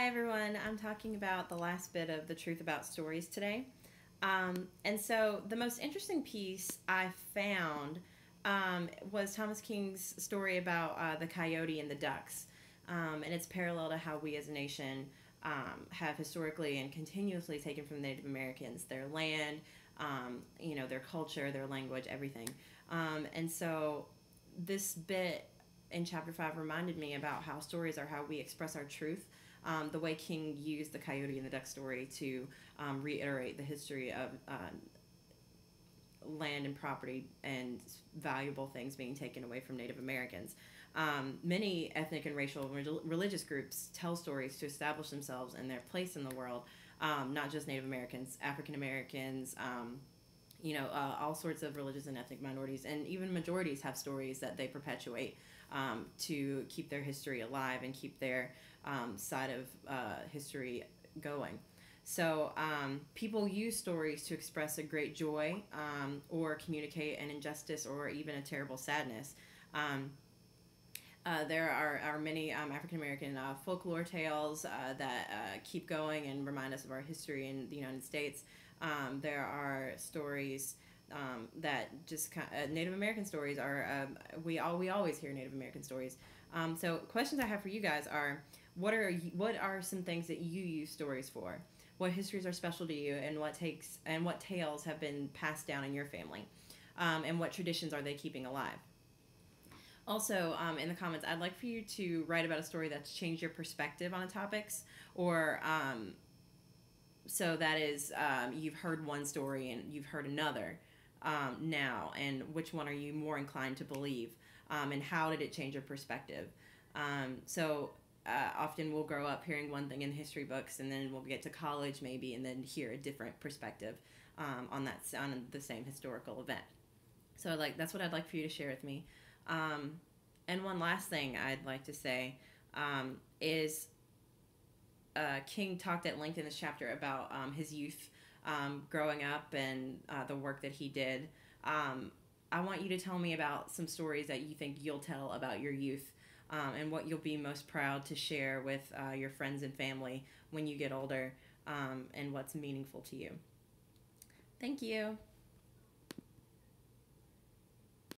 Hi everyone, I'm talking about the last bit of the truth about stories today. And so the most interesting piece I found was Thomas King's story about the coyote and the ducks. And it's parallel to how we as a nation have historically and continuously taken from Native Americans their land, their culture, their language, everything. And so this bit in chapter 5 reminded me about how stories are how we express our truth. The way King used the coyote and the duck story to reiterate the history of land and property and valuable things being taken away from Native Americans. Many ethnic and racial religious groups tell stories to establish themselves and their place in the world, not just Native Americans, African Americans, all sorts of religious and ethnic minorities, and even majorities have stories that they perpetuate to keep their history alive and keep their side of history going. So people use stories to express a great joy or communicate an injustice or even a terrible sadness. There are many African American folklore tales that keep going and remind us of our history in the United States. There are stories that just Native American stories are we always hear Native American stories. So questions I have for you guys are what are some things that you use stories for? What histories are special to you, and what tales have been passed down in your family, and what traditions are they keeping alive? Also, in the comments, I'd like for you to write about a story that's changed your perspective on topics, or so that is you've heard one story and you've heard another now, and which one are you more inclined to believe, and how did it change your perspective? Often we'll grow up hearing one thing in history books, and then we'll get to college maybe, and then hear a different perspective on the same historical event. So that's what I'd like for you to share with me. And one last thing I'd like to say is King talked at length in this chapter about his youth growing up and the work that he did. I want you to tell me about some stories that you think you'll tell about your youth, and what you'll be most proud to share with your friends and family when you get older, and what's meaningful to you. Thank you.